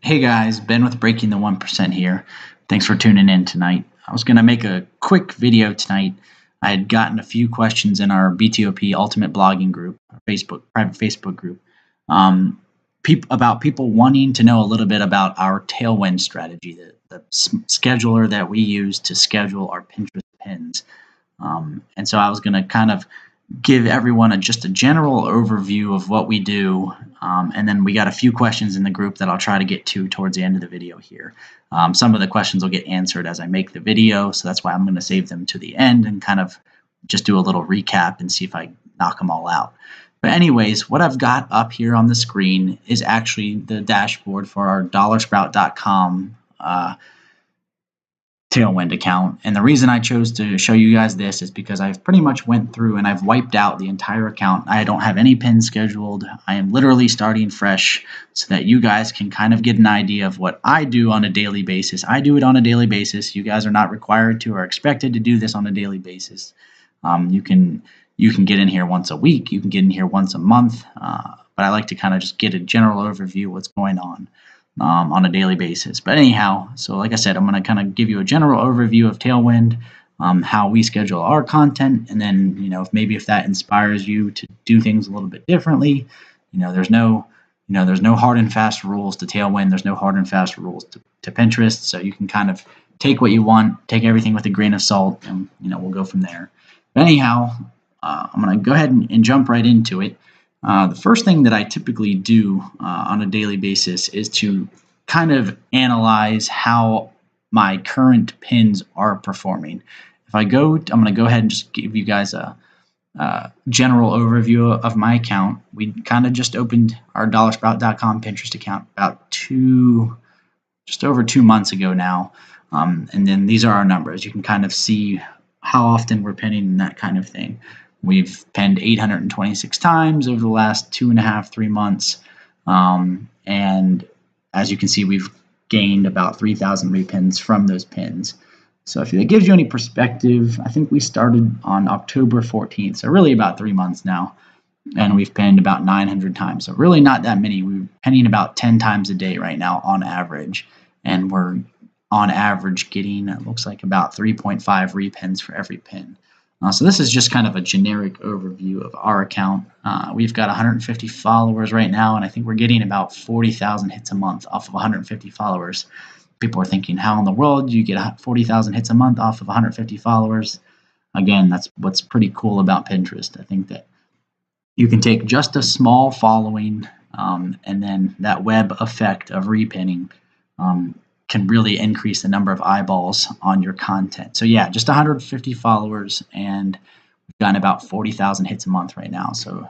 Hey guys, Ben with Breaking the 1% here. Thanks for tuning in tonight. I was going to make a quick video tonight. I had gotten a few questions in our BTOP Ultimate Blogging group, our private Facebook group, about people wanting to know a little bit about our Tailwind strategy, the scheduler that we use to schedule our Pinterest pins. And so I was going to kind of give everyone just a general overview of what we do, and then we got a few questions in the group that I'll try to get to towards the end of the video here. Some of the questions will get answered as I make the video, so that's why I'm going to save them to the end and kind of just do a little recap and see if I knock them all out. But anyways, what I've got up here on the screen is actually the dashboard for our dollarsprout.com Tailwind account, and the reason I chose to show you guys this is because I've pretty much went through and I've wiped out the entire account. I don't have any pins scheduled. I am literally starting fresh so that you guys can kind of get an idea of what I do on a daily basis. I do it on a daily basis. You guys are not required to or expected to do this on a daily basis. You can get in here once a week. You can get in here once a month, but I like to kind of just get a general overview of what's going on a daily basis. But anyhow, so like I said, I'm going to kind of give you a general overview of Tailwind, how we schedule our content, and then if that inspires you to do things a little bit differently. There's no hard and fast rules to Tailwind. There's no hard and fast rules to Pinterest. So you can kind of take what you want, take everything with a grain of salt, and we'll go from there. But anyhow, I'm going to go ahead and jump right into it. The first thing that I typically do on a daily basis is to kind of analyze how my current pins are performing. I'm going to go ahead and just give you guys a general overview of my account. We kind of just opened our dollarsprout.com Pinterest account about just over 2 months ago now. And then these are our numbers. You can kind of see how often we're pinning and that kind of thing. We've pinned 826 times over the last 2.5, 3 months. And as you can see, we've gained about 3,000 repins from those pins. So if it gives you any perspective, I think we started on October 14th, so really about 3 months now. And we've pinned about 900 times. So really not that many. We're pinning about 10 times a day right now on average. And we're on average getting, it looks like, about 3.5 repins for every pin. So this is just kind of a generic overview of our account. We've got 150 followers right now, and I think we're getting about 40,000 hits a month off of 150 followers. People are thinking, how in the world do you get 40,000 hits a month off of 150 followers? Again, that's what's pretty cool about Pinterest. I think that you can take just a small following, and then that web effect of repinning can really increase the number of eyeballs on your content. So yeah, just 150 followers, and we've gotten about 40,000 hits a month right now. So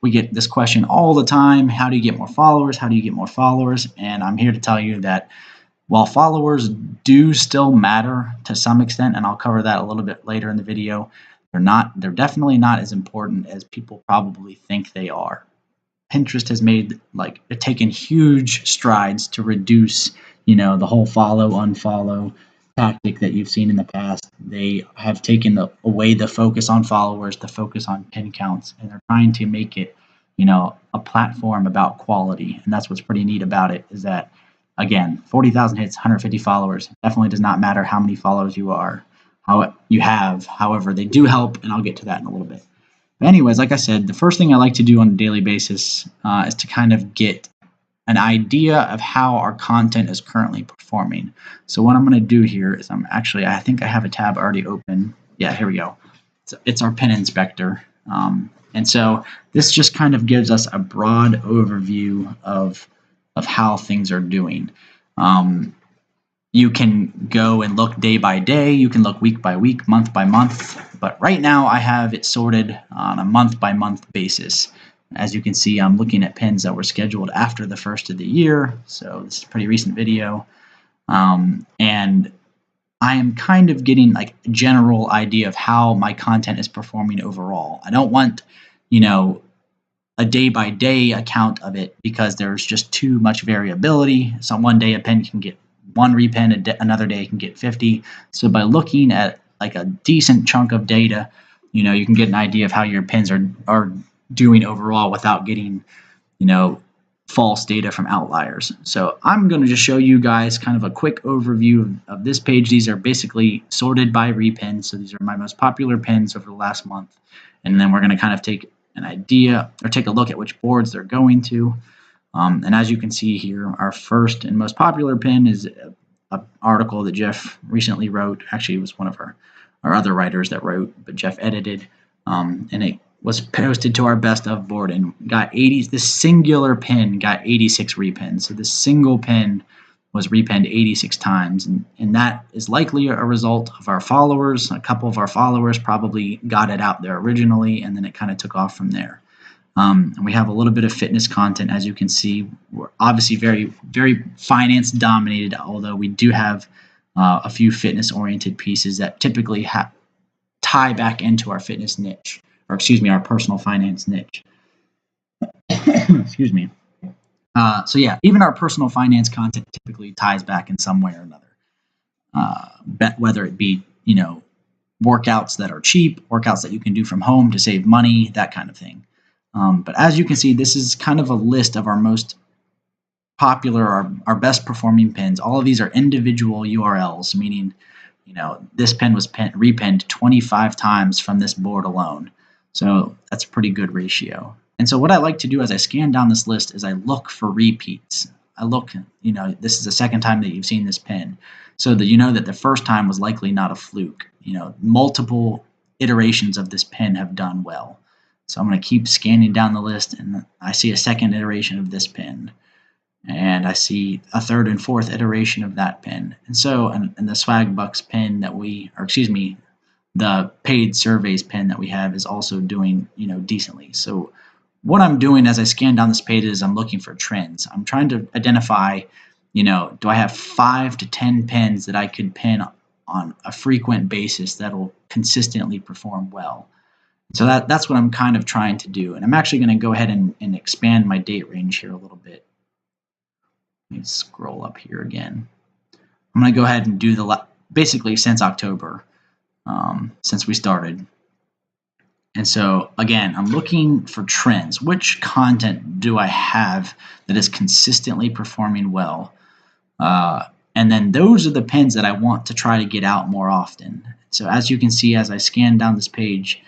we get this question all the time: how do you get more followers? How do you get more followers? And I'm here to tell you that while followers do still matter to some extent, and I'll cover that a little bit later in the video, they're definitely not as important as people probably think they are. Pinterest has taken huge strides to reduce the whole follow unfollow tactic that you've seen in the past. They have taken away the focus on followers, the focus on pin counts, and they're trying to make it a platform about quality. And that's what's pretty neat about it, is that, again, 40,000 hits, 150 followers, definitely does not matter how many followers you have. However, they do help, and I'll get to that in a little bit. But anyways, like I said, the first thing I like to do on a daily basis is to kind of get an idea of how our content is currently performing. So what I'm going to do here is I think I have a tab already open. Yeah, here we go. It's our pin inspector. And so this just kind of gives us a broad overview of how things are doing. You can go and look day by day. You can look week by week, month by month. But right now I have it sorted on a month by month basis. As you can see, I'm looking at pins that were scheduled after the first of the year. So this is a pretty recent video. And I am kind of getting a general idea of how my content is performing overall. I don't want, a day-by-day account of it, because there's just too much variability. So one day a pin can get 1 repin, another day it can get 50. So by looking at a decent chunk of data, you can get an idea of how your pins are doing overall without getting, false data from outliers. So I'm going to just show you guys kind of a quick overview of this page. These are basically sorted by repin. So these are my most popular pins over the last month. And then we're going to kind of take an idea or take a look at which boards they're going to. And as you can see here, our first and most popular pin is an article that Jeff recently wrote. Actually, it was one of our other writers that wrote, but Jeff edited. And it was posted to our best of board and got 80. This singular pin got 86 repins. So this single pin was repinned 86 times, and that is likely a result of our followers. A couple of our followers probably got it out there originally, and then it kind of took off from there. And we have a little bit of fitness content, as you can see. We're obviously very, very finance dominated, although we do have a few fitness oriented pieces that typically tie back into our fitness niche, or excuse me, our personal finance niche. Excuse me. So yeah, even our personal finance content typically ties back in some way or another, whether it be, workouts that are cheap, workouts that you can do from home to save money, that kind of thing. But as you can see, this is kind of a list of our most popular, our best performing pins. All of these are individual URLs, meaning, this pin was repinned 25 times from this board alone. So that's a pretty good ratio. And so what I like to do as I scan down this list is I look for repeats. I look, this is the second time that you've seen this pin, so that you know that the first time was likely not a fluke. Multiple iterations of this pin have done well. So I'm going to keep scanning down the list, and I see a second iteration of this pin, and I see a third and fourth iteration of that pin. And so, and the Swag Bucks pin that the paid surveys pin that we have is also doing, decently. So what I'm doing as I scan down this page is I'm looking for trends. I'm trying to identify, do I have 5 to 10 pins that I could pin on a frequent basis that'll consistently perform well. So that's what I'm kind of trying to do. And I'm actually going to go ahead and expand my date range here a little bit. Let me scroll up here again. I'm going to go ahead and do basically since October, since we started. And so again, I'm looking for trends. Which content do I have that is consistently performing well? And then those are the pins that I want to try to get out more often. So as you can see, as I scan down this page,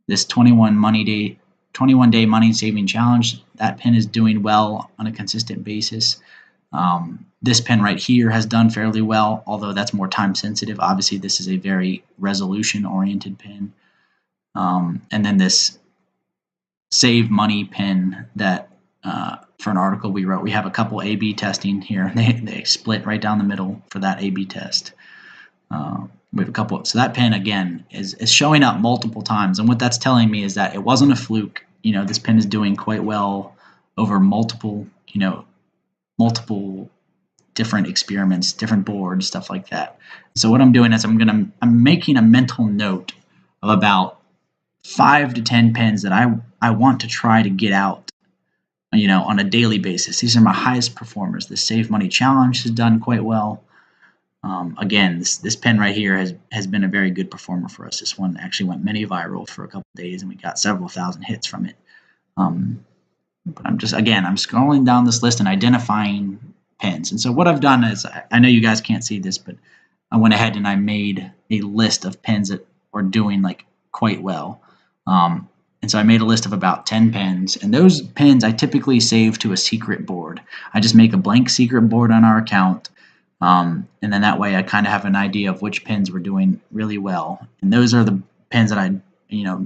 this 21-day money saving challenge, that pin is doing well on a consistent basis. This pin right here has done fairly well, although that's more time sensitive. Obviously, this is a very resolution oriented pin. And then this save money pin that for an article we wrote, we have a couple A/B testing here. They split right down the middle for that A/B test. We have a couple. So that pin again is showing up multiple times, and what that's telling me is that it wasn't a fluke. This pin is doing quite well over multiple different experiments, different boards, stuff like that. So what I'm doing is I'm making a mental note of about 5 to 10 pins that I want to try to get out, on a daily basis. These are my highest performers. The Save Money Challenge has done quite well. Again, this pin right here has been a very good performer for us. This one actually went mini viral for a couple of days, and we got several thousand hits from it. But I'm scrolling down this list and identifying pins. And so what I've done is, I know you guys can't see this, but I went ahead and I made a list of pins that are doing quite well. And so I made a list of about 10 pins, and those pins I typically save to a secret board. I just make a blank secret board on our account. And then that way I kind of have an idea of which pins were doing really well. And those are the pins that I,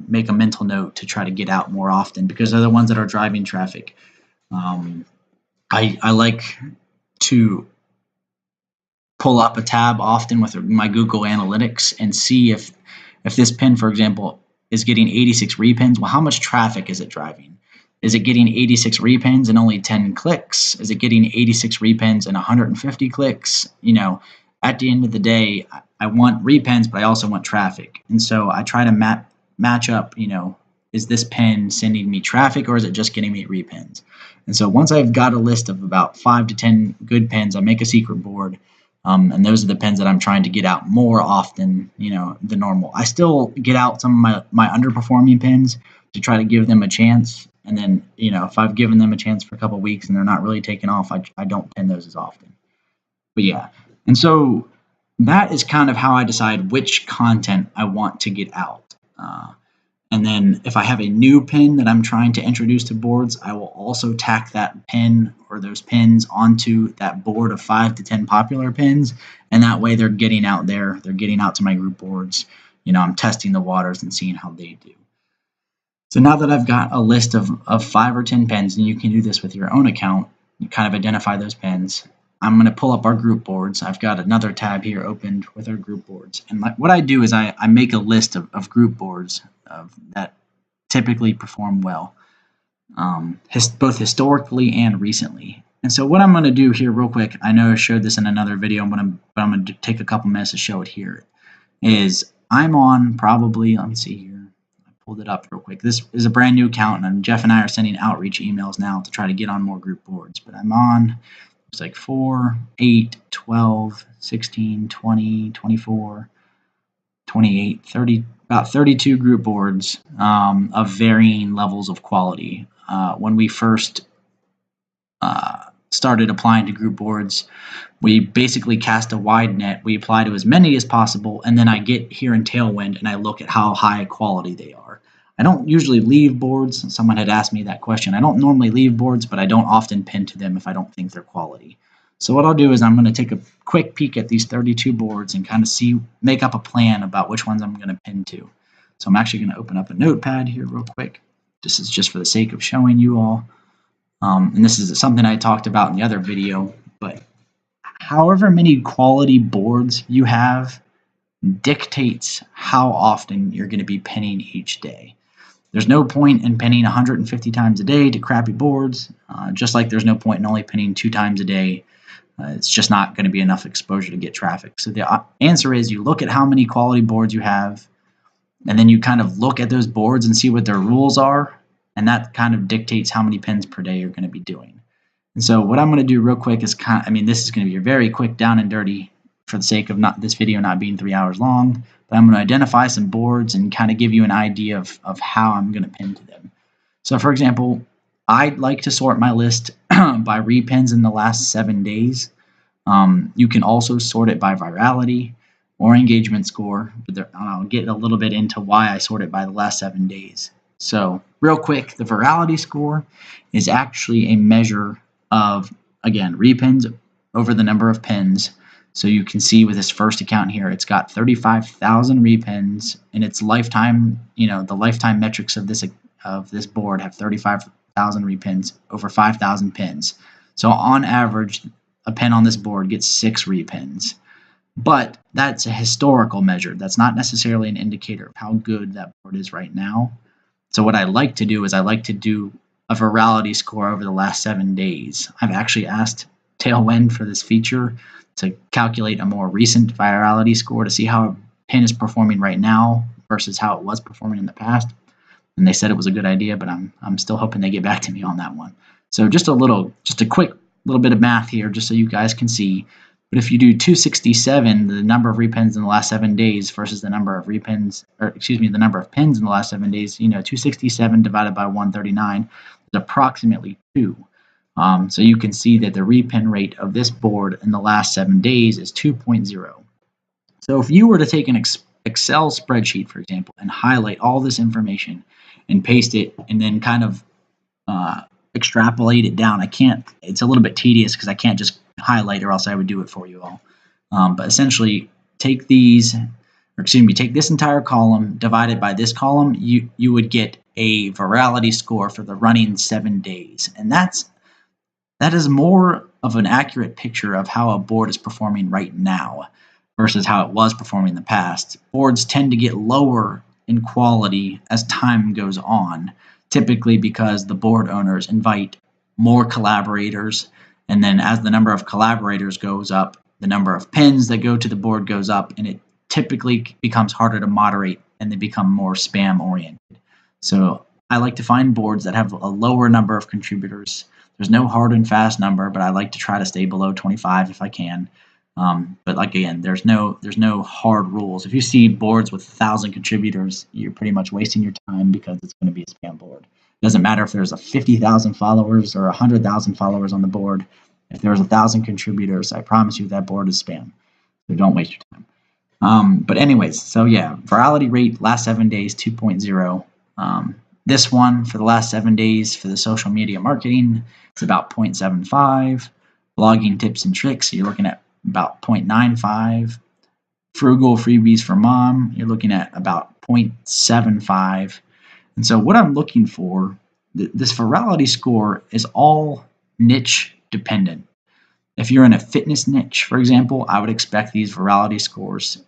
make a mental note to try to get out more often, because they're the ones that are driving traffic. I like to pull up a tab often with my Google Analytics and see if this pin, for example, is getting 86 repins. Well, how much traffic is it driving? Is it getting 86 repins and only 10 clicks? Is it getting 86 repins and 150 clicks? At the end of the day, I want repins, but I also want traffic. And so I try to match up, is this pin sending me traffic, or is it just getting me repins? And so once I've got a list of about 5 to 10 good pins, I make a secret board. And those are the pins that I'm trying to get out more often, than normal. I still get out some of my underperforming pins to try to give them a chance. And then, if I've given them a chance for a couple weeks and they're not really taking off, I don't pin those as often. But yeah, and so that is kind of how I decide which content I want to get out. And then if I have a new pin that I'm trying to introduce to boards, I will also tack that pin or those pins onto that board of 5 to 10 popular pins. And that way they're getting out there, they're getting out to my group boards. I'm testing the waters and seeing how they do. So now that I've got a list of 5 or 10 pins, and you can do this with your own account, you kind of identify those pins. I'm going to pull up our group boards. I've got another tab here opened with our group boards. And what I do is I make a list of group boards that typically perform well, both historically and recently. And so what I'm going to do here real quick, I know I showed this in another video, but I'm going to take a couple minutes to show it here, is I'm on probably, let me see here. Pulled it up real quick. This is a brand new account, and Jeff and I are sending outreach emails now to try to get on more group boards. But I'm on, it's like 4, 8, 12, 16, 20, 24, 28, 30, about 32 group boards of varying levels of quality. When we first started applying to group boards, we basically cast a wide net. We apply to as many as possible, and then I get here in Tailwind and I look at how high quality they are. I don't usually leave boards. Someone had asked me that question. I don't normally leave boards, but I don't often pin to them if I don't think they're quality. So what I'll do is I'm going to take a quick peek at these 32 boards and kind of make up a plan about which ones I'm going to pin to. So I'm actually going to open up a notepad here real quick. This is just for the sake of showing you all. And this is something I talked about in the other video, but however many quality boards you have dictates how often you're going to be pinning each day. There's no point in pinning 150 times a day to crappy boards, just like there's no point in only pinning 2 times a day. It's just not going to be enough exposure to get traffic. So the answer is you look at how many quality boards you have, and then you kind of look at those boards and see what their rules are, and that kind of dictates how many pins per day you're going to be doing. And so what I'm going to do real quick is this is going to be a very quick down and dirty for the sake of this video not being 3 hours long, but I'm going to identify some boards and kind of give you an idea of how I'm going to pin to them. So for example, I'd like to sort my list by repins in the last 7 days. You can also sort it by virality or engagement score, but I'll get a little bit into why I sort it by the last 7 days. So real quick, the virality score is actually a measure of, again, repins over the number of pins. So you can see with this first account here, it's got 35,000 repins, and its lifetime, the lifetime metrics of this board have 35,000 repins over 5,000 pins. So on average, a pin on this board gets 6 repins. But that's a historical measure. That's not necessarily an indicator of how good that board is right now. So what I like to do is I like to do a virality score over the last 7 days. I've actually asked Tailwind for this feature to calculate a more recent virality score to see how a pin is performing right now versus how it was performing in the past. And they said it was a good idea, but I'm still hoping they get back to me on that one. So just a quick little bit of math here, just so you guys can see. But if you do 267, the number of repins in the last 7 days versus the number of repins, the number of pins in the last 7 days, 267 divided by 139 is approximately 2. So you can see that the repin rate of this board in the last 7 days is 2.0. So if you were to take an Excel spreadsheet, for example, and highlight all this information and paste it and then kind of extrapolate it down, it's a little bit tedious because I can't just highlight, or else I would do it for you all. But essentially, take this entire column, divide it by this column, you would get a virality score for the running 7 days. And that is more of an accurate picture of how a board is performing right now versus how it was performing in the past. Boards tend to get lower in quality as time goes on, typically because the board owners invite more collaborators, and then as the number of collaborators goes up, the number of pins that go to the board goes up, and it typically becomes harder to moderate and they become more spam oriented. So I like to find boards that have a lower number of contributors. There's no hard and fast number, but I like to try to stay below 25 if I can. But again, there's no hard rules. If you see boards with 1,000 contributors, you're pretty much wasting your time because it's going to be a spam board. Doesn't matter if there's a 50,000 followers or 100,000 followers on the board. If there's 1,000 contributors, I promise you that board is spam. So don't waste your time. But anyways, so yeah, virality rate last 7 days 2.0. This one for the last 7 days for the social media marketing, it's about 0.75. Blogging tips and tricks, you're looking at about 0.95. Frugal freebies for mom, you're looking at about 0.75. And so what I'm looking for, this virality score is all niche dependent. If you're in a fitness niche, for example, I would expect these virality scores,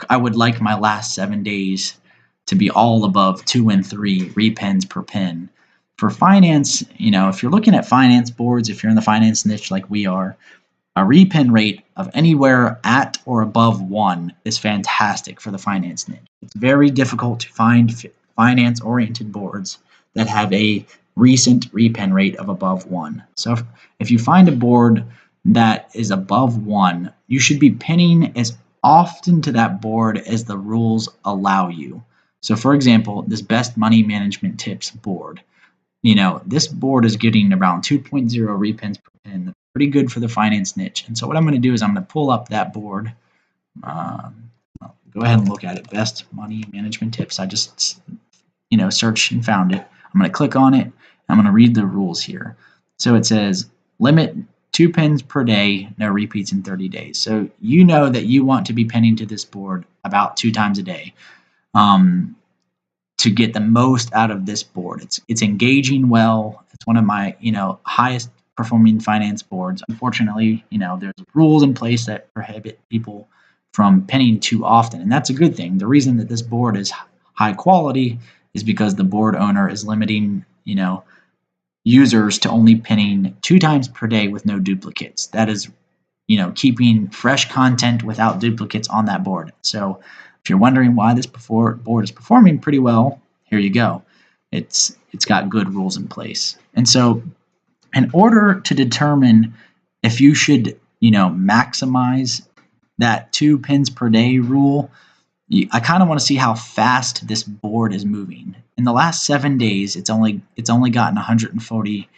I would like my last 7 days to be all above 2 and 3 repins per pin. For finance, if you're looking at finance boards, if you're in the finance niche like we are, a repin rate of anywhere at or above 1 is fantastic for the finance niche. It's very difficult to find finance-oriented boards that have a recent repin rate of above 1. So if you find a board that is above 1, you should be pinning as often to that board as the rules allow you. So for example, this best money management tips board, this board is getting around 2.0 repins per pin. That's pretty good for the finance niche. And so what I'm going to do is I'm going to pull up that board. Go ahead and look at it. Best money management tips. I just, searched and found it. I'm going to click on it. I'm going to read the rules here. So it says limit 2 pins per day, no repeats in 30 days. So you know that you want to be pinning to this board about 2 times a day. To get the most out of this board. It's engaging well. It's one of my, highest performing finance boards. Unfortunately, there's rules in place that prohibit people from pinning too often, and that's a good thing. The reason that this board is high quality is because the board owner is limiting, users to only pinning 2 times per day with no duplicates. That is, keeping fresh content without duplicates on that board. So if you're wondering why this board is performing pretty well, here you go. It's got good rules in place. And so in order to determine if you should, maximize that 2 pins per day rule, I kind of want to see how fast this board is moving. In the last 7 days, it's only gotten 140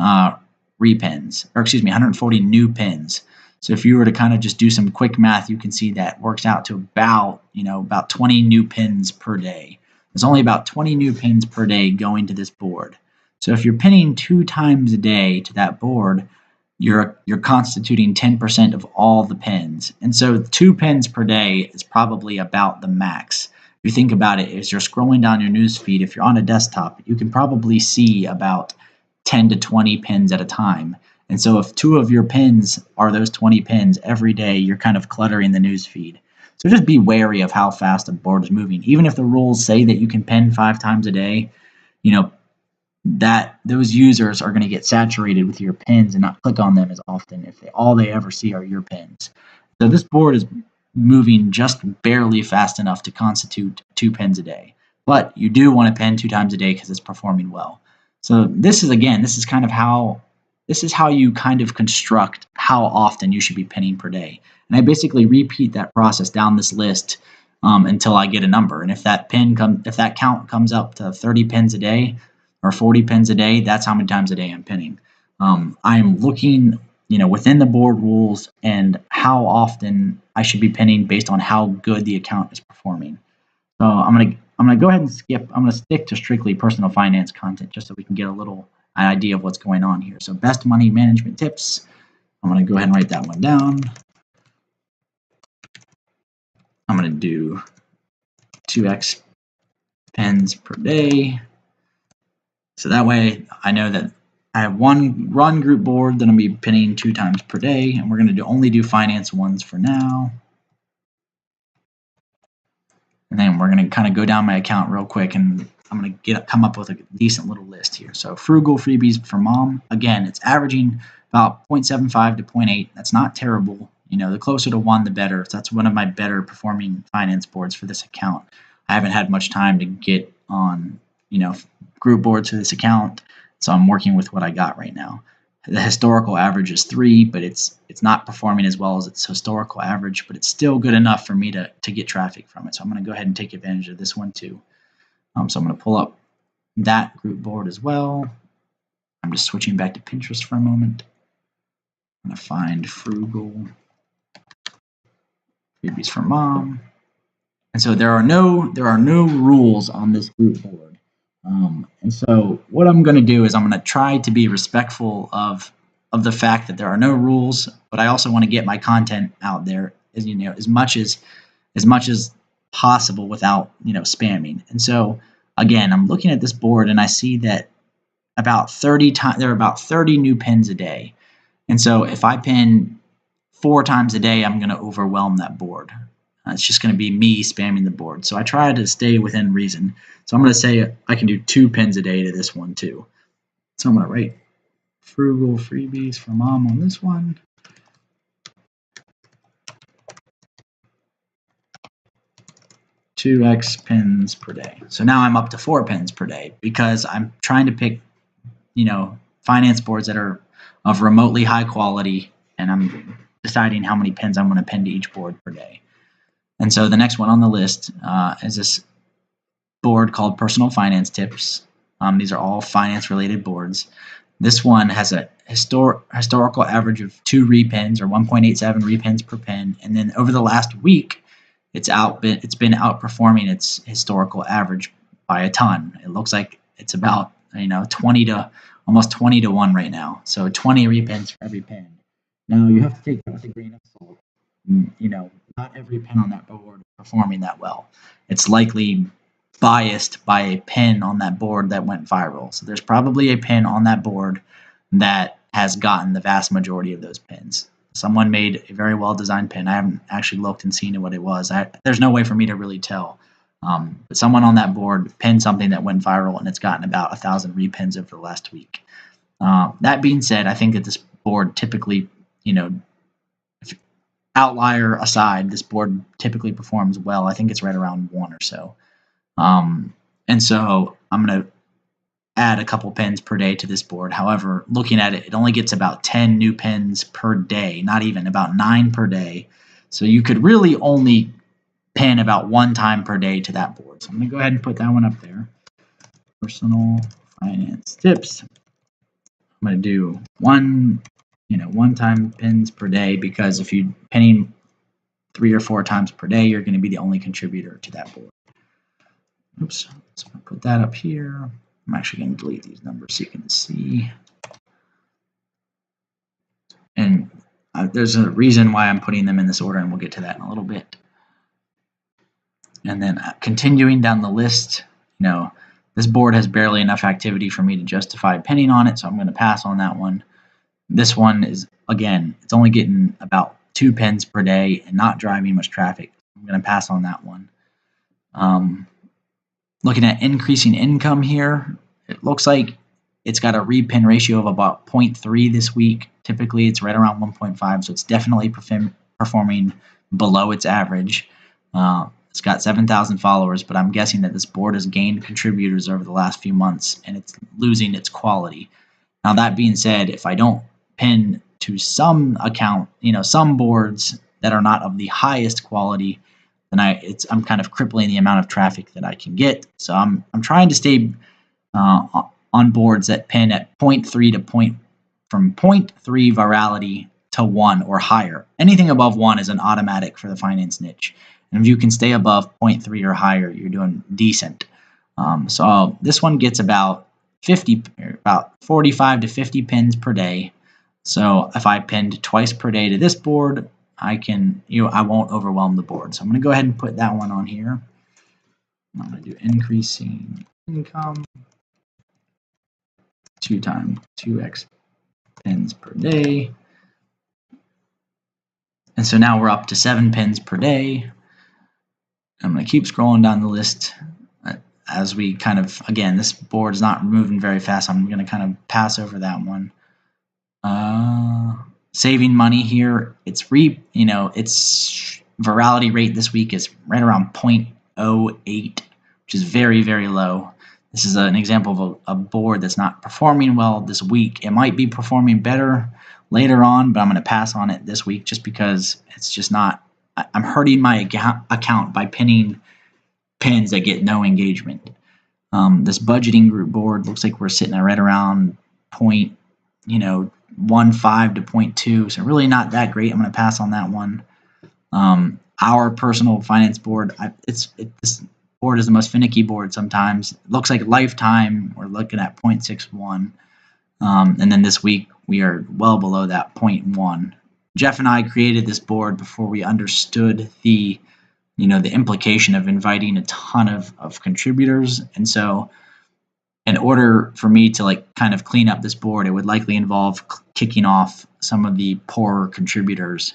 repins, or excuse me, 140 new pins. So if you were to kind of just do some quick math, you can see that works out to about 20 new pins per day. There's only about 20 new pins per day going to this board. So if you're pinning 2 times a day to that board, you're constituting 10% of all the pins. And so 2 pins per day is probably about the max. If you think about it, as you're scrolling down your news feed, if you're on a desktop, you can probably see about 10 to 20 pins at a time. And so if 2 of your pins are those 20 pins every day, you're kind of cluttering the news feed. So just be wary of how fast a board is moving. Even if the rules say that you can pin 5 times a day, that those users are going to get saturated with your pins and not click on them as often if all they ever see are your pins. So this board is moving just barely fast enough to constitute 2 pins a day. But you do want to pin 2 times a day because it's performing well. So this is how you kind of construct how often you should be pinning per day. And I basically repeat that process down this list until I get a number. And if that count comes up to 30 pins a day or 40 pins a day, that's how many times a day I'm pinning. I'm looking, within the board rules and how often I should be pinning based on how good the account is performing. So I'm gonna go ahead and skip. I'm gonna stick to strictly personal finance content just so we can get an idea of what's going on here. So best money management tips. I'm going to go ahead and write that one down. I'm going to do 2x pins per day. So that way I know that I have one run group board that I'm going to be pinning 2 times per day, and we're going to only do finance ones for now. And then we're going to kind of go down my account real quick, and I'm going to come up with a decent little list here. So frugal freebies for mom. Again, it's averaging about 0.75 to 0.8. That's not terrible. The closer to 1, the better. So that's one of my better performing finance boards for this account. I haven't had much time to get on, group boards for this account. So I'm working with what I got right now. The historical average is 3, but it's not performing as well as its historical average, but it's still good enough for me to get traffic from it. So I'm going to go ahead and take advantage of this one too. So I'm going to pull up that group board as well. I'm just switching back to Pinterest for a moment. I'm going to find frugal freebies for mom. And so there are no rules on this group board. And so what I'm going to do is I'm going to try to be respectful of the fact that there are no rules, but I also want to get my content out there as much as possible without spamming. And so again, I'm looking at this board and I see that there are about 30 new pins a day. And so if I pin 4 times a day, I'm going to overwhelm that board. It's just going to be me spamming the board. So I try to stay within reason. So I'm going to say I can do 2 pins a day to this one too. So I'm going to write frugal freebies for mom on this one. $2x pins per day. So now I'm up to 4 pins per day because I'm trying to pick, finance boards that are of remotely high quality, and I'm deciding how many pins I'm going to pin to each board per day. And so the next one on the list is this board called Personal Finance Tips. These are all finance-related boards. This one has a historical average of 2 repins or 1.87 repins per pin, and then over the last week, it's been outperforming its historical average by a ton. It looks like it's about 20 to almost 20 to 1 right now. So 20 repins for every pin. Now you have to take that with a grain of salt. Not every pin on that board is performing that well. It's likely biased by a pin on that board that went viral. So there's probably a pin on that board that has gotten the vast majority of those pins. Someone made a very well-designed pin. I haven't actually looked and seen what it was. There's no way for me to really tell. But someone on that board pinned something that went viral, and it's gotten about 1,000 repins over the last week. That being said, I think that this board typically, outlier aside, this board typically performs well. I think it's right around 1 or so. And so I'm going to add a couple pins per day to this board. However, looking at it, it only gets about 10 new pins per day, not even, about 9 per day. So you could really only pin about 1 time per day to that board. So I'm going to go ahead and put that one up there. Personal Finance Tips. I'm going to do 1 time pins per day, because if you're pinning 3 or 4 times per day, you're going to be the only contributor to that board. Oops, so I'm going to put that up here. I'm actually going to delete these numbers so you can see. And there's a reason why I'm putting them in this order, and we'll get to that in a little bit. And then continuing down the list, this board has barely enough activity for me to justify pinning on it, so I'm going to pass on that one. This one is, again, it's only getting about 2 pins per day and not driving much traffic. I'm going to pass on that one. Looking at increasing income here, it looks like it's got a repin ratio of about 0.3 this week. Typically, it's right around 1.5, so it's definitely performing below its average. It's got 7,000 followers, but I'm guessing that this board has gained contributors over the last few months, and it's losing its quality. Now, that being said, if I don't pin to some account, some boards that are not of the highest quality, then I'm kind of crippling the amount of traffic that I can get. So I'm trying to stay on boards that pin at 0.3 from 0.3 virality to 1 or higher. Anything above 1 is an automatic for the finance niche. And if you can stay above 0.3 or higher, you're doing decent. So this one gets about 45 to 50 pins per day. So if I pinned twice per day to this board, I won't overwhelm the board. So I'm going to go ahead and put that one on here. I'm going to do increasing income 2x pins per day. And so now we're up to 7 pins per day. I'm going to keep scrolling down the list as we kind of, again, this board is not moving very fast. I'm going to kind of pass over that one. Saving money here, its virality rate this week is right around 0.08, which is very, very low. This is an example of a board that's not performing well this week. It might be performing better later on, but I'm going to pass on it this week just because it's just not. I'm hurting my account by pinning pins that get no engagement. This budgeting group board looks like we're sitting at right around 0.15 to 0.2, so really not that great. I'm going to pass on that one. Our personal finance board, this board is the most finicky board sometimes. It looks like lifetime, we're looking at 0.61. And then this week, we are well below that 0.1. Jeff and I created this board before we understood the implication of inviting a ton of contributors. And so in order for me to kind of clean up this board, it would likely involve kicking off some of the poorer contributors.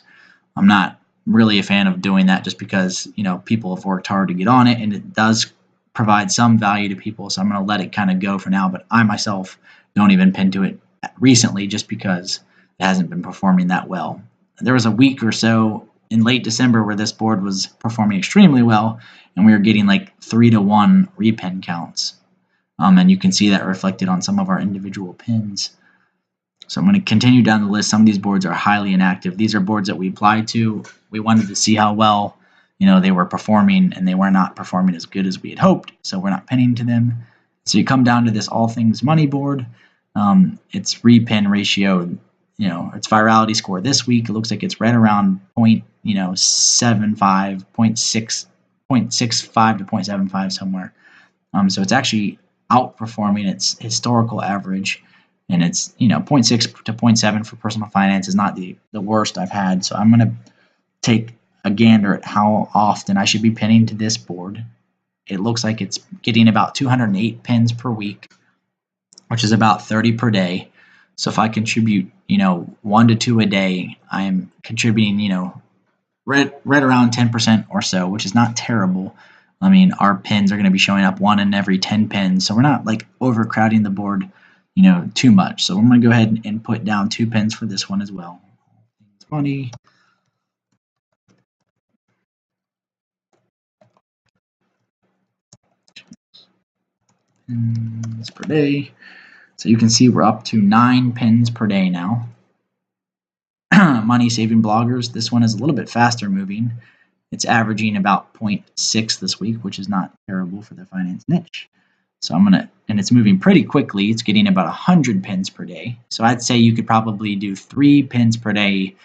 I'm not really a fan of doing that just because people have worked hard to get on it, and it does provide some value to people, so I'm going to let it kind of go for now. But I myself don't even pin to it recently just because it hasn't been performing that well. There was a week or so in late December where this board was performing extremely well, and we were getting 3-to-1 repin counts. And you can see that reflected on some of our individual pins. So I'm going to continue down the list. Some of these boards are highly inactive. These are boards that we applied to. We wanted to see how well they were performing, and they were not performing as good as we had hoped, so we're not pinning to them. So you come down to this all things money board. Its repin ratio, its virality score this week, it looks like it's right around 0.75, 0.65 to 0.75 somewhere. So it's actually outperforming its historical average, and it's 0.6 to 0.7 for personal finance is not the worst I've had. So I'm going to take a gander at how often I should be pinning to this board. It looks like it's getting about 208 pins per week, which is about 30 per day. So if I contribute 1 to 2 a day, I'm contributing right around 10% or so, which is not terrible. I mean, our pins are going to be showing up 1 in every 10 pins, so we're not overcrowding the board too much. So I'm going to go ahead and put down 2 pins for this one as well. Money. Pins per day. So you can see we're up to 9 pins per day now. Money saving bloggers. This one is a little bit faster moving. It's averaging about 0.6 this week, which is not terrible for the finance niche. So and it's moving pretty quickly. It's getting about 100 pins per day. So I'd say you could probably do 3 pins per day.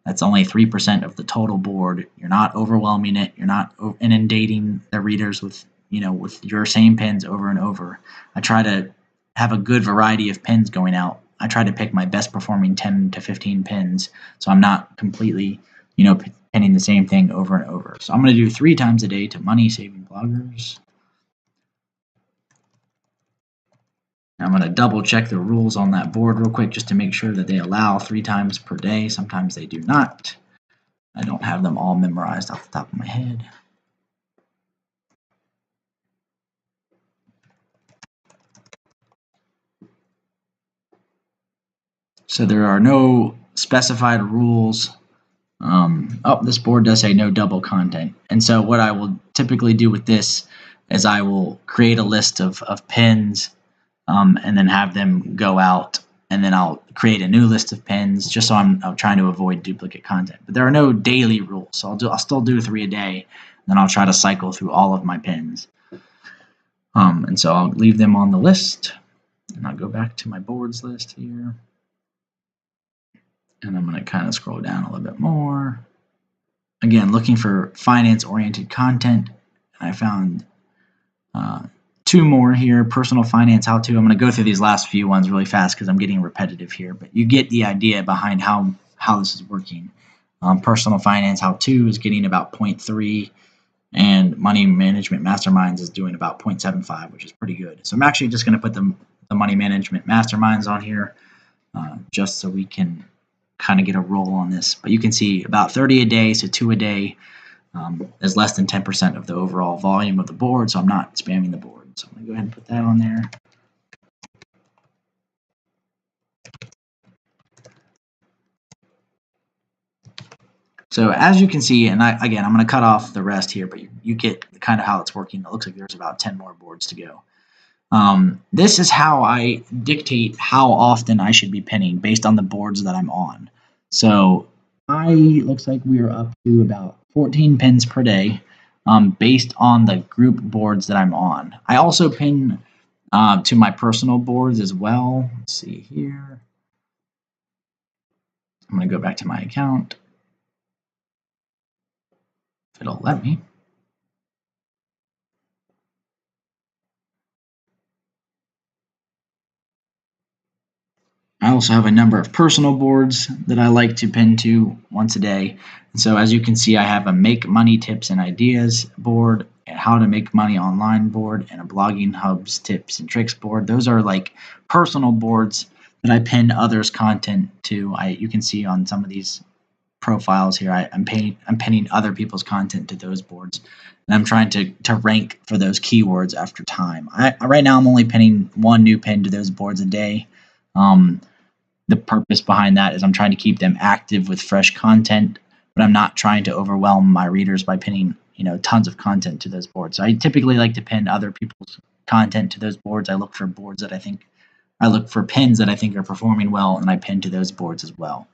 That's only 3% of the total board. You're not overwhelming it. You're not inundating the readers with your same pins over and over. I try to have a good variety of pins going out. I try to pick my best performing 10 to 15 pins, so I'm not completely, pinning the same thing over and over. So I'm going to do 3 times a day to money saving bloggers. I'm going to double check the rules on that board real quick just to make sure that they allow 3 times per day. Sometimes they do not. I don't have them all memorized off the top of my head. So there are no specified rules. This board does say no double content. And so what I will typically do with this is I will create a list of pins and then have them go out, and then I'll create a new list of pins just so I'm trying to avoid duplicate content. But there are no daily rules, so I'll still do 3 a day, and then I'll try to cycle through all of my pins. And so I'll leave them on the list, and I'll go back to my boards list here. And I'm going to kind of scroll down a little bit more. Again, looking for finance-oriented content. And I found 2 more here. Personal finance how-to. I'm going to go through these last few ones really fast because I'm getting repetitive here. But you get the idea behind how this is working. Personal finance how-to is getting about 0.3. And money management masterminds is doing about 0.75, which is pretty good. So I'm actually just going to put the money management masterminds on here just so we can kind of get a roll on this. But you can see about 30 a day, so 2 a day is less than 10% of the overall volume of the board, so I'm not spamming the board. So I'm going to go ahead and put that on there. So as you can see, and I'm going to cut off the rest here, but you get kind of how it's working. It looks like there's about 10 more boards to go. This is how I dictate how often I should be pinning based on the boards that I'm on. So looks like we are up to about 14 pins per day based on the group boards that I'm on. I also pin to my personal boards as well. Let's see here. I'm going to go back to my account. If it'll let me. I also have a number of personal boards that I like to pin to once a day. And so as you can see, I have a make money tips and ideas board, a how to make money online board, and a blogging hubs tips and tricks board. Those are like personal boards that I pin others' content to. You can see on some of these profiles here, I'm pinning other people's content to those boards, and I'm trying to rank for those keywords after time. Right now I'm only pinning one new pin to those boards a day. The purpose behind that is I'm trying to keep them active with fresh content, but I'm not trying to overwhelm my readers by pinning tons of content to those boards. So I typically like to pin other people's content to those boards. I look for pins that I think are performing well, and I pin to those boards as well.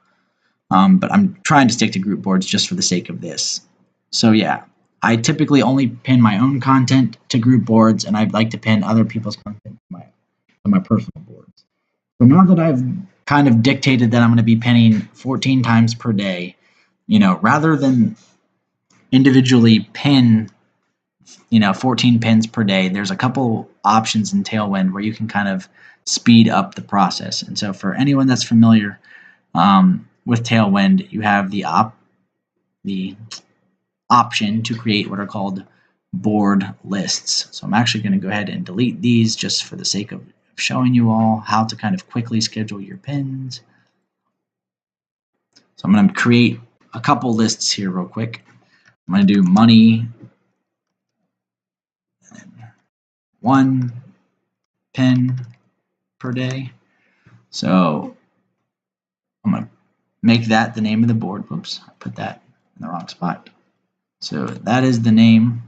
But I'm trying to stick to group boards just for the sake of this. So yeah, I typically only pin my own content to group boards, and I'd like to pin other people's content to my personal boards. So now that I've kind of dictated that I'm going to be pinning 14 times per day, rather than individually pin 14 pins per day, there's a couple options in Tailwind where you can kind of speed up the process. And so for anyone that's familiar with Tailwind, you have the option to create what are called board lists. So I'm actually going to go ahead and delete these just for the sake of showing you all how to kind of quickly schedule your pins. So I'm going to create a couple lists here real quick. I'm going to do money, one pin per day. So I'm going to make that the name of the board. Whoops, I put that in the wrong spot. So that is the name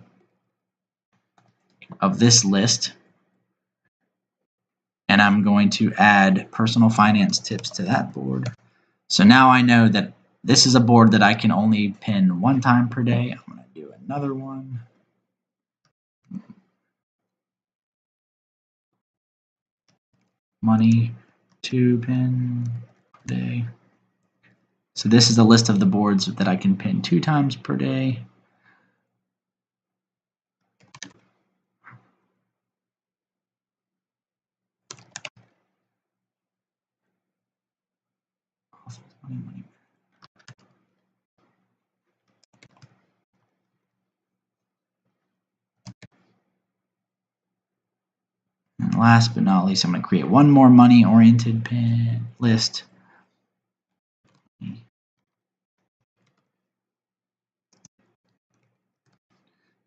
of this list. And I'm going to add personal finance tips to that board. So now I know that this is a board that I can only pin one time per day. I'm going to do another one. Money, 2 pin per day. So this is a list of the boards that I can pin 2 times per day. And last but not least, I'm going to create one more money-oriented pin list. And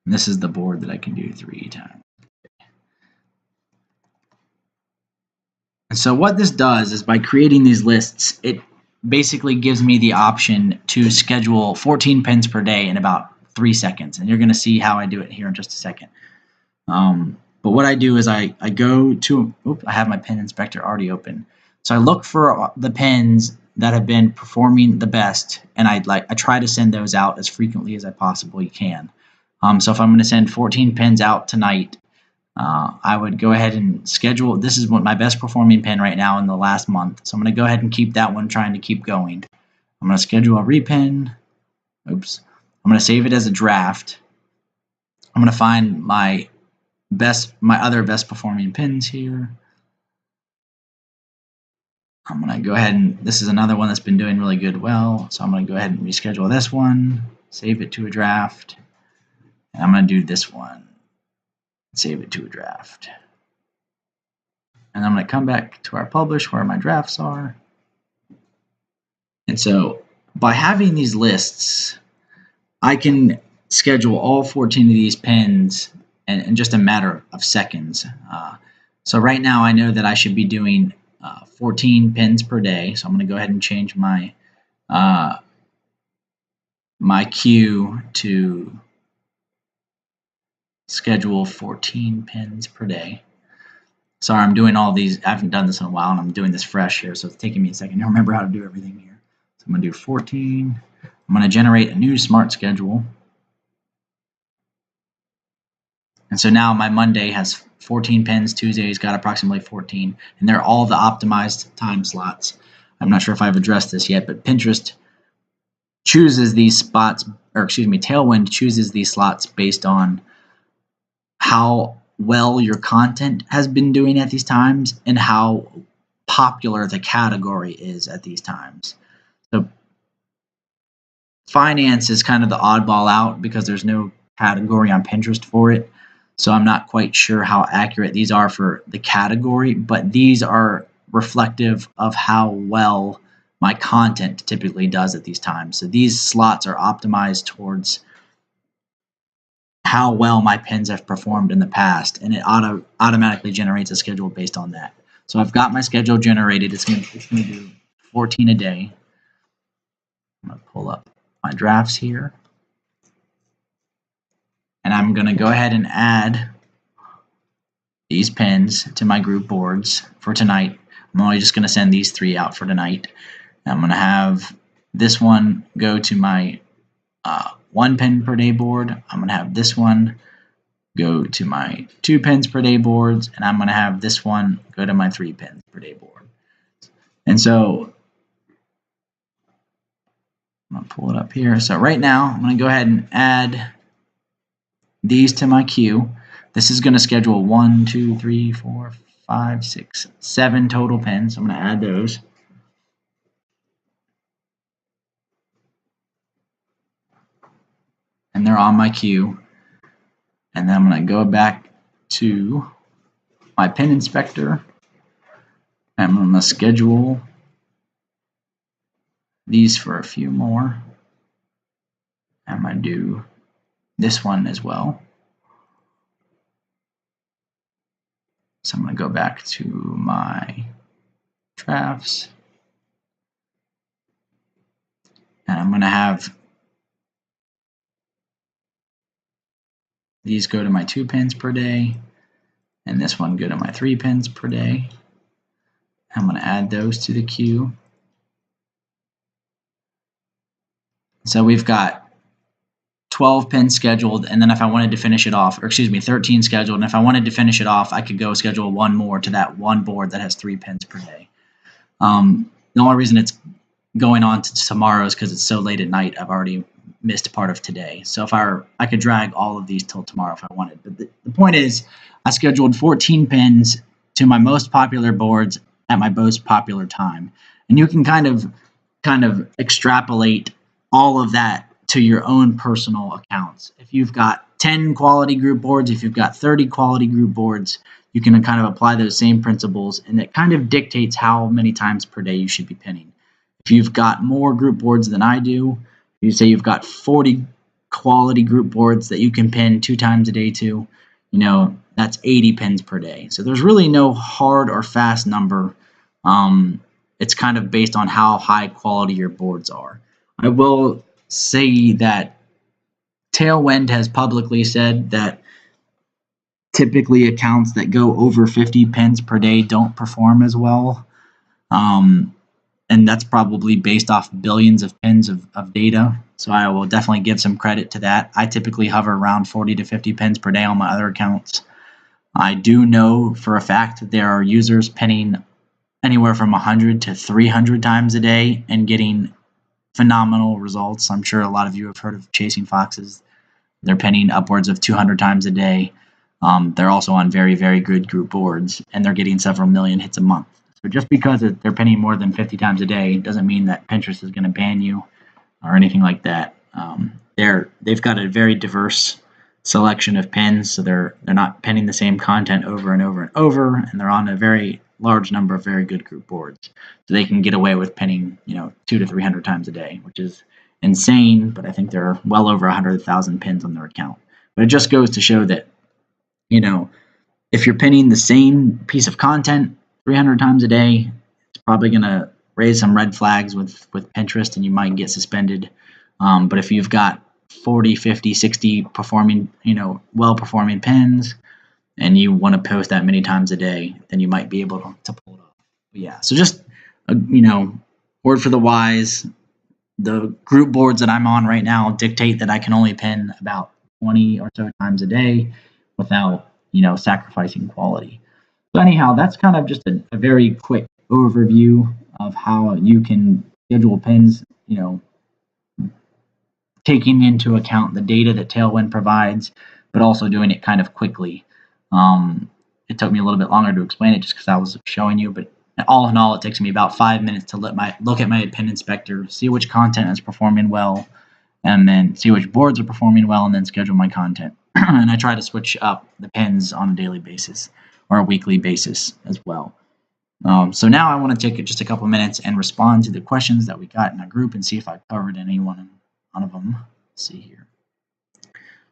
this is the board that I can do 3 times. And so what this does is by creating these lists, it basically gives me the option to schedule 14 pins per day in about 3 seconds. And you're going to see how I do it here in just a second. But what I do is I go to, I have my pin inspector already open. So I look for the pins that have been performing the best, and I try to send those out as frequently as I possibly can. So if I'm going to send 14 pins out tonight, I would go ahead and schedule. This is my best performing pin right now in the last month. So I'm going to go ahead and keep that one, trying to keep going. I'm going to schedule a repin. Oops. I'm going to save it as a draft. I'm going to find my other best performing pins here. I'm going to go ahead and this is another one that's been doing really good well. So I'm going to go ahead and reschedule this one, save it to a draft. And I'm going to do this one, save it to a draft. And I'm going to come back to our publish where my drafts are. And so by having these lists, I can schedule all 14 of these pins in just a matter of seconds. So right now I know that I should be doing 14 pins per day. So I'm going to go ahead and change my my queue to schedule 14 pins per day. Sorry, I'm doing all these. I haven't done this in a while, and I'm doing this fresh here, so it's taking me a second to remember how to do everything here. So I'm going to do 14. I'm going to generate a new smart schedule. And so now my Monday has 14 pins, Tuesday's got approximately 14, and they're all the optimized time slots. I'm not sure if I've addressed this yet, but Pinterest chooses these spots, or excuse me, Tailwind chooses these slots based on how well your content has been doing at these times and how popular the category is at these times. So finance is kind of the oddball out because there's no category on Pinterest for it. So I'm not quite sure how accurate these are for the category, but these are reflective of how well my content typically does at these times. So these slots are optimized towards how well my pins have performed in the past, and it automatically generates a schedule based on that. So I've got my schedule generated. It's going to do 14 a day. I'm going to pull up my drafts here, and I'm going to go ahead and add these pins to my group boards for tonight. I'm only just going to send these 3 out for tonight. I'm going to have this one go to my 1 pin per day board. I'm going to have this one go to my 2 pins per day boards, and I'm going to have this one go to my 3 pins per day board. And so I'm going to pull it up here. So right now I'm going to go ahead and add these to my queue. This is going to schedule 1, 2, 3, 4, 5, 6, 7 total pins. I'm going to add those. And they're on my queue. And then I'm going to go back to my pin inspector. I'm going to schedule these for a few more. I'm going to do this one as well. So I'm going to go back to my drafts. And I'm going to have these go to my 2 pins per day. And this one go to my 3 pins per day. I'm going to add those to the queue. So we've got 12 pins scheduled, and then if I wanted to finish it off, or excuse me, 13 scheduled, and if I wanted to finish it off, I could go schedule 1 more to that 1 board that has 3 pins per day. The only reason it's going on to tomorrow is because it's so late at night. I've already missed part of today. So if I could drag all of these till tomorrow if I wanted. But the point is, I scheduled 14 pins to my most popular boards at my most popular time. And you can kind of extrapolate all of that to your own personal accounts. If you've got 10 quality group boards, if you've got 30 quality group boards, you can kind of apply those same principles, and it kind of dictates how many times per day you should be pinning. If you've got more group boards than I do, you say you've got 40 quality group boards that you can pin 2 times a day to, that's 80 pins per day. So there's really no hard or fast number. It's kind of based on how high quality your boards are. I will say that Tailwind has publicly said that typically accounts that go over 50 pins per day don't perform as well. And that's probably based off billions of pins of data. So I will definitely give some credit to that. I typically hover around 40 to 50 pins per day on my other accounts. I do know for a fact that there are users pinning anywhere from 100 to 300 times a day and getting phenomenal results. I'm sure a lot of you have heard of Chasing Foxes. They're pinning upwards of 200 times a day. They're also on very, very good group boards, and they're getting several million hits a month. So just because they're pinning more than 50 times a day doesn't mean that Pinterest is going to ban you or anything like that. They've got a very diverse selection of pins, so they're not pinning the same content over and over and over, and they're on a very large number of very good group boards. So they can get away with pinning 200 to 300 times a day, which is insane, but I think there are well over 100,000 pins on their account. But it just goes to show that, if you're pinning the same piece of content 300 times a day, it's probably going to raise some red flags with Pinterest, and you might get suspended. But if you've got 40, 50, 60 performing, well-performing pins, and you want to post that many times a day, then you might be able to pull it off. But yeah, so just, word for the wise, the group boards that I'm on right now dictate that I can only pin about 20 or so times a day, without, sacrificing quality. So anyhow, that's kind of just a very quick overview of how you can schedule pins, taking into account the data that Tailwind provides, but also doing it kind of quickly. It took me a little bit longer to explain it just because I was showing you, but all in all, it takes me about 5 minutes to look at my pin inspector, see which content is performing well, and then see which boards are performing well, and then schedule my content. And I try to switch up the pins on a daily basis or a weekly basis as well. So now I want to take just a couple minutes and respond to the questions that we got in our group and see if I covered any one of them. Let's see here.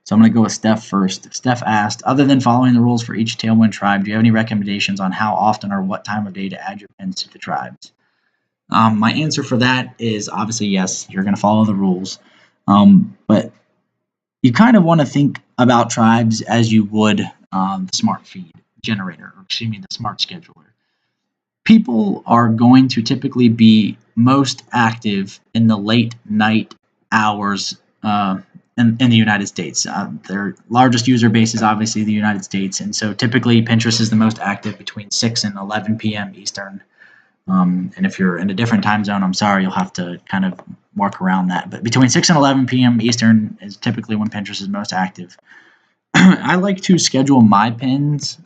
So I'm going to go with Steph first. Steph asked, other than following the rules for each Tailwind tribe, do you have any recommendations on how often or what time of day to add your pins to the tribes? My answer for that is obviously yes, you're going to follow the rules. But you kind of want to think about tribes as you would the smart feed generator, or excuse me, the smart scheduler. People are going to typically be most active in the late night hours in the United States. Their largest user base is obviously the United States, and so typically Pinterest is the most active between 6 and 11 p.m. Eastern. And if you're in a different time zone, I'm sorry, you'll have to kind of work around that. But between 6 and 11 p.m. Eastern is typically when Pinterest is most active. I like to schedule my pins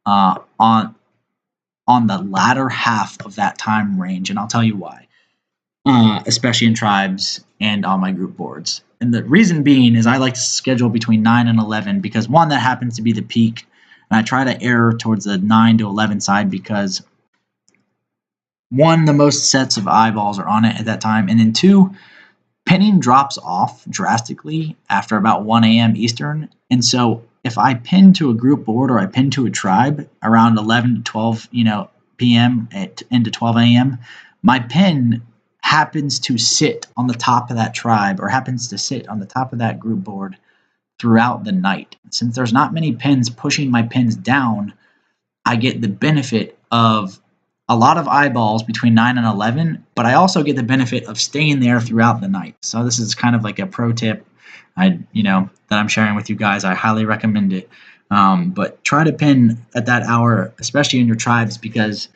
on the latter half of that time range, and I'll tell you why, especially in tribes and on my group boards. And the reason being is I like to schedule between 9 and 11 because, one, that happens to be the peak, and I try to err towards the 9 to 11 side because, one, the most sets of eyeballs are on it at that time, and then two, pinning drops off drastically after about 1 a.m. Eastern. And so if I pin to a group board or I pin to a tribe around 11 to 12 p.m. into 12 a.m., my pin happens to sit on the top of that tribe or happens to sit on the top of that group board throughout the night. Since there's not many pins pushing my pins down, I get the benefit of a lot of eyeballs between 9 and 11, but I also get the benefit of staying there throughout the night. So this is kind of like a pro tip that I'm sharing with you guys. I highly recommend it. But try to pin at that hour, especially in your tribes, because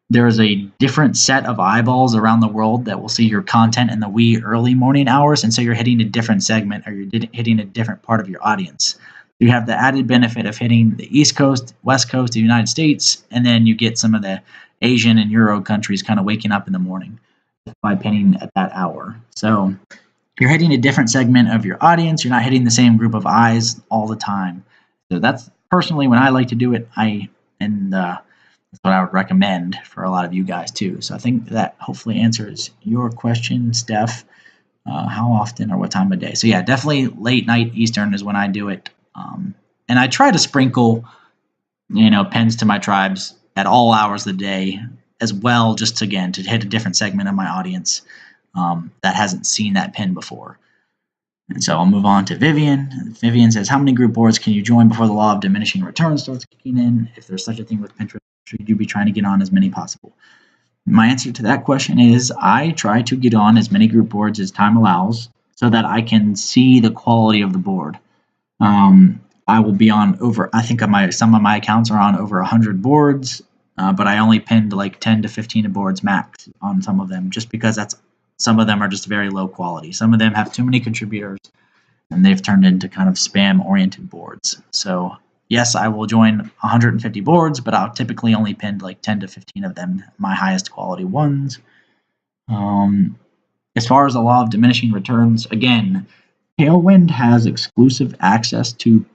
there's a different set of eyeballs around the world that will see your content in the wee early morning hours, and so you're hitting a different segment or you're hitting a different part of your audience. You have the added benefit of hitting the East Coast, West Coast of the United States, and then you get some of the Asian and Euro countries kind of waking up in the morning by pinning at that hour. So you're hitting a different segment of your audience. You're not hitting the same group of eyes all the time. So that's personally when I like to do it. That's what I would recommend for a lot of you guys too. So I think that hopefully answers your question, Steph. How often or what time of day? So yeah, definitely late night Eastern is when I do it. And I try to sprinkle, pins to my tribes at all hours of the day as well, just to hit a different segment of my audience that hasn't seen that pin before. And so I'll move on to Vivian. Vivian says, how many group boards can you join before the law of diminishing returns starts kicking in? If there's such a thing with Pinterest, should you be trying to get on as many possible? My answer to that question is I try to get on as many group boards as time allows so that I can see the quality of the board. I will be on I think some of my accounts are on over 100 boards, but I only pinned like 10 to 15 boards max on some of them, just because some of them are just very low quality. Some of them have too many contributors, and they've turned into kind of spam-oriented boards. So yes, I will join 150 boards, but I'll typically only pin like 10 to 15 of them, my highest quality ones. As far as the law of diminishing returns, again, Tailwind has exclusive access to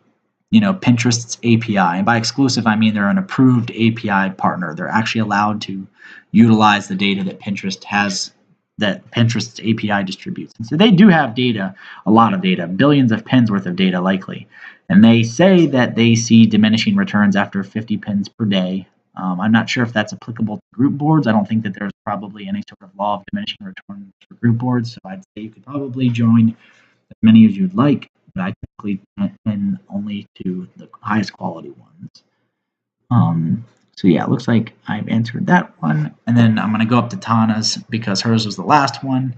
Pinterest's API. And by exclusive, I mean they're an approved API partner. They're actually allowed to utilize the data that Pinterest has, that Pinterest's API distributes. And so they do have data, a lot of data, billions of pins worth of data likely. And they say that they see diminishing returns after 50 pins per day. I'm not sure if that's applicable to group boards. I don't think that there's probably any sort of law of diminishing returns for group boards. So I'd say you could probably join as many as you'd like, but I typically pin only to the highest quality ones. So yeah, it looks like I've answered that one. And then I'm going to go up to Tana's because hers was the last one.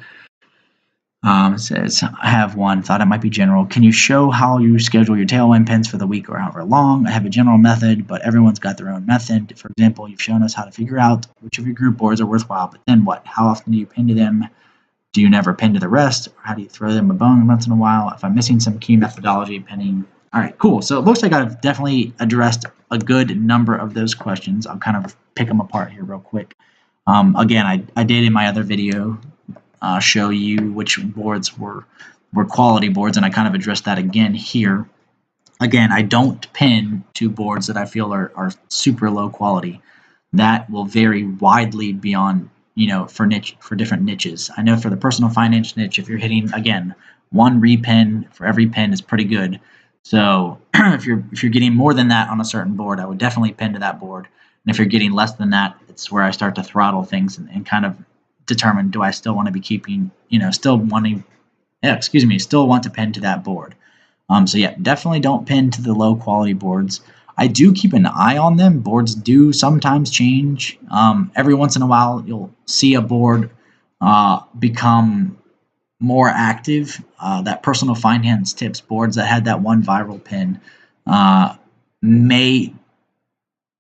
It says, I have one, thought it might be general. Can you show how you schedule your Tailwind pins for the week or however long? I have a general method, but everyone's got their own method. For example, you've shown us how to figure out which of your group boards are worthwhile, but then what? How often do you pin to them? Do you never pin to the rest? Or how do you throw them a bone once in a while? If I'm missing some key methodology pinning. All right, cool. So it looks like I've definitely addressed a good number of those questions. I'll kind of pick them apart here real quick. Again, I did in my other video show you which boards were quality boards, and I kind of addressed that again here. Again, I don't pin to boards that I feel are super low quality. That will vary widely beyond, for different niches. I know for the personal finance niche, if you're hitting, again, one repin for every pin is pretty good. So if you're getting more than that on a certain board, I would definitely pin to that board. And if you're getting less than that, it's where I start to throttle things and kind of determine, do I still want to be keeping, still want to pin to that board. So yeah, definitely don't pin to the low quality boards. I do keep an eye on them. Boards do sometimes change. Every once in a while, you'll see a board become more active. That personal finance tips boards that had that one viral pin may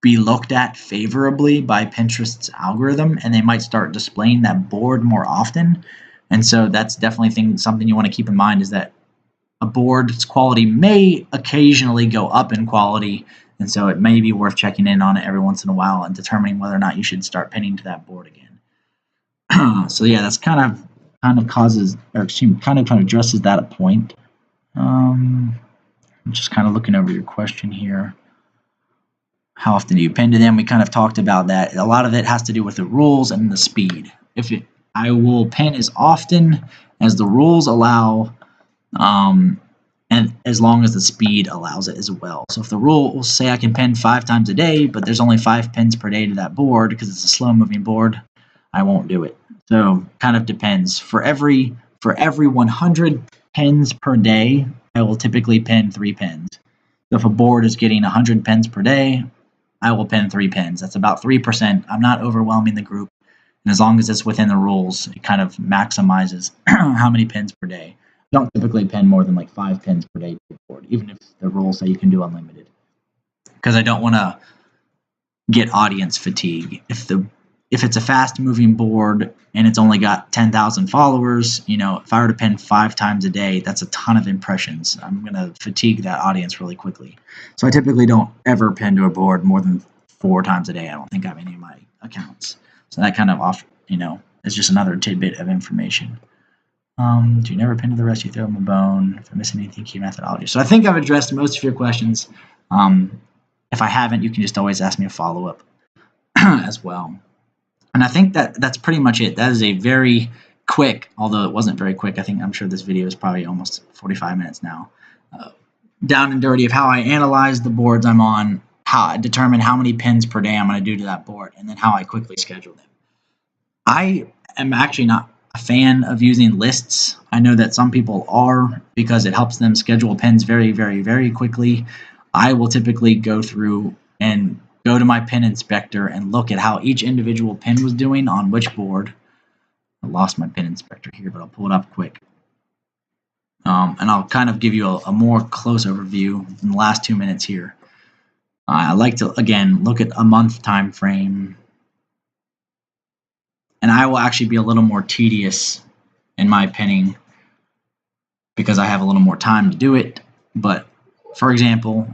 be looked at favorably by Pinterest's algorithm, and they might start displaying that board more often. And so that's definitely something you want to keep in mind, is that a board's quality may occasionally go up in quality, and so it may be worth checking in on it every once in a while and determining whether or not you should start pinning to that board again. So yeah, that's kind of addresses that point. I'm just kind of looking over your question here. How often do you pin to them? We kind of talked about that. A lot of it has to do with the rules and the speed. I will pin as often as the rules allow, and as long as the speed allows it as well. So if the rule will say I can pin 5 times a day, but there's only 5 pins per day to that board because it's a slow-moving board, I won't do it. So kind of depends. For every 100 pins per day, I will typically pin 3 pins. So if a board is getting 100 pins per day, I will pin 3 pins. That's about 3%. I'm not overwhelming the group. And as long as it's within the rules, it kind of maximizes how many pins per day. I don't typically pin more than like 5 pins per day to the board, even if the rules say you can do unlimited. Because I don't want to get audience fatigue. If it's a fast-moving board and it's only got 10,000 followers, if I were to pin 5 times a day, that's a ton of impressions. I'm going to fatigue that audience really quickly. So I typically don't ever pin to a board more than 4 times a day. I don't think I have any of my accounts. So that kind of is just another tidbit of information. Do you never pin to the rest? You throw them a bone. If I'm missing anything, key methodology. So I think I've addressed most of your questions. If I haven't, you can just always ask me a follow-up as well. And I think that's pretty much it. That is a very quick, although it wasn't very quick. I'm sure this video is probably almost 45 minutes now. Down and dirty of how I analyze the boards I'm on, how I determine how many pins per day I'm going to do to that board, and then how I quickly schedule them. I am actually not a fan of using lists. I know that some people are, because it helps them schedule pins very, very, very quickly. I will typically go through and go to my pin inspector and look at how each individual pin was doing on which board. I lost my pin inspector here, but I'll pull it up quick. And I'll kind of give you a more close overview in the last 2 minutes here. I like to, again, look at a month time frame. And I will actually be a little more tedious in my pinning because I have a little more time to do it. But for example,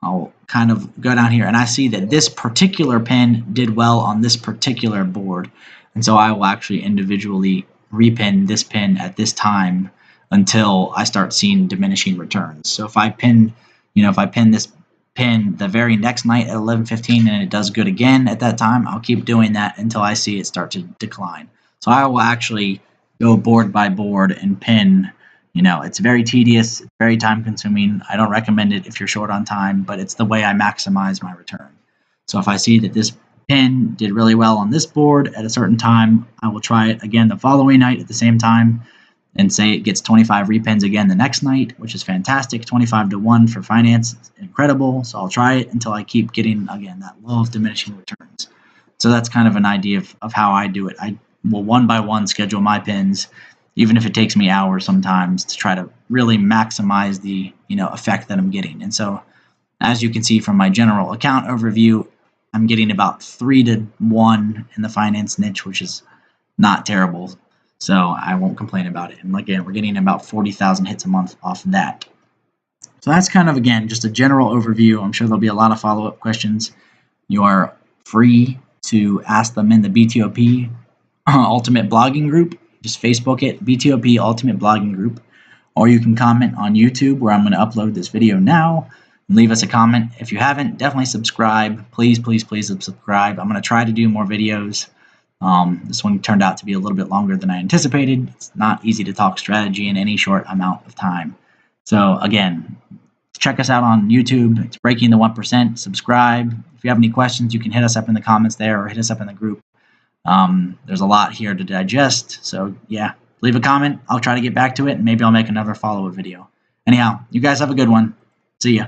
I'll kind of go down here and I see that this particular pin did well on this particular board. And so I will actually individually repin this pin at this time until I start seeing diminishing returns. So if I pin this pin the very next night at 11:15 and it does good again at that time, I'll keep doing that until I see it start to decline. So I will actually go board by board and pin. It's very tedious, it's very time consuming. I don't recommend it if you're short on time, but it's the way I maximize my return. So if I see that this pin did really well on this board at a certain time, I will try it again the following night at the same time and say it gets 25 repins again the next night, which is fantastic. 25 to 1 for finance, incredible. So I'll try it until I keep getting, again, that law of diminishing returns. So that's kind of an idea of how I do it. I will one by one schedule my pins. even if it takes me hours sometimes to try to really maximize the effect that I'm getting. And so, as you can see from my general account overview, I'm getting about 3 to 1 in the finance niche, which is not terrible. So I won't complain about it. And again, we're getting about 40,000 hits a month off of that. So that's kind of, again, just a general overview. I'm sure there'll be a lot of follow-up questions. You are free to ask them in the BTOP Ultimate Blogging Group. Just Facebook it, BTOP Ultimate Blogging Group. Or you can comment on YouTube, where I'm going to upload this video now. And leave us a comment. If you haven't, definitely subscribe. Please, please, please subscribe. I'm going to try to do more videos. This one turned out to be a little bit longer than I anticipated. It's not easy to talk strategy in any short amount of time. So again, check us out on YouTube. It's Breaking the 1%. Subscribe. If you have any questions, you can hit us up in the comments there or hit us up in the group. There's a lot here to digest. So yeah, leave a comment. I'll try to get back to it, and maybe I'll make another follow-up video. Anyhow, you guys have a good one. See ya.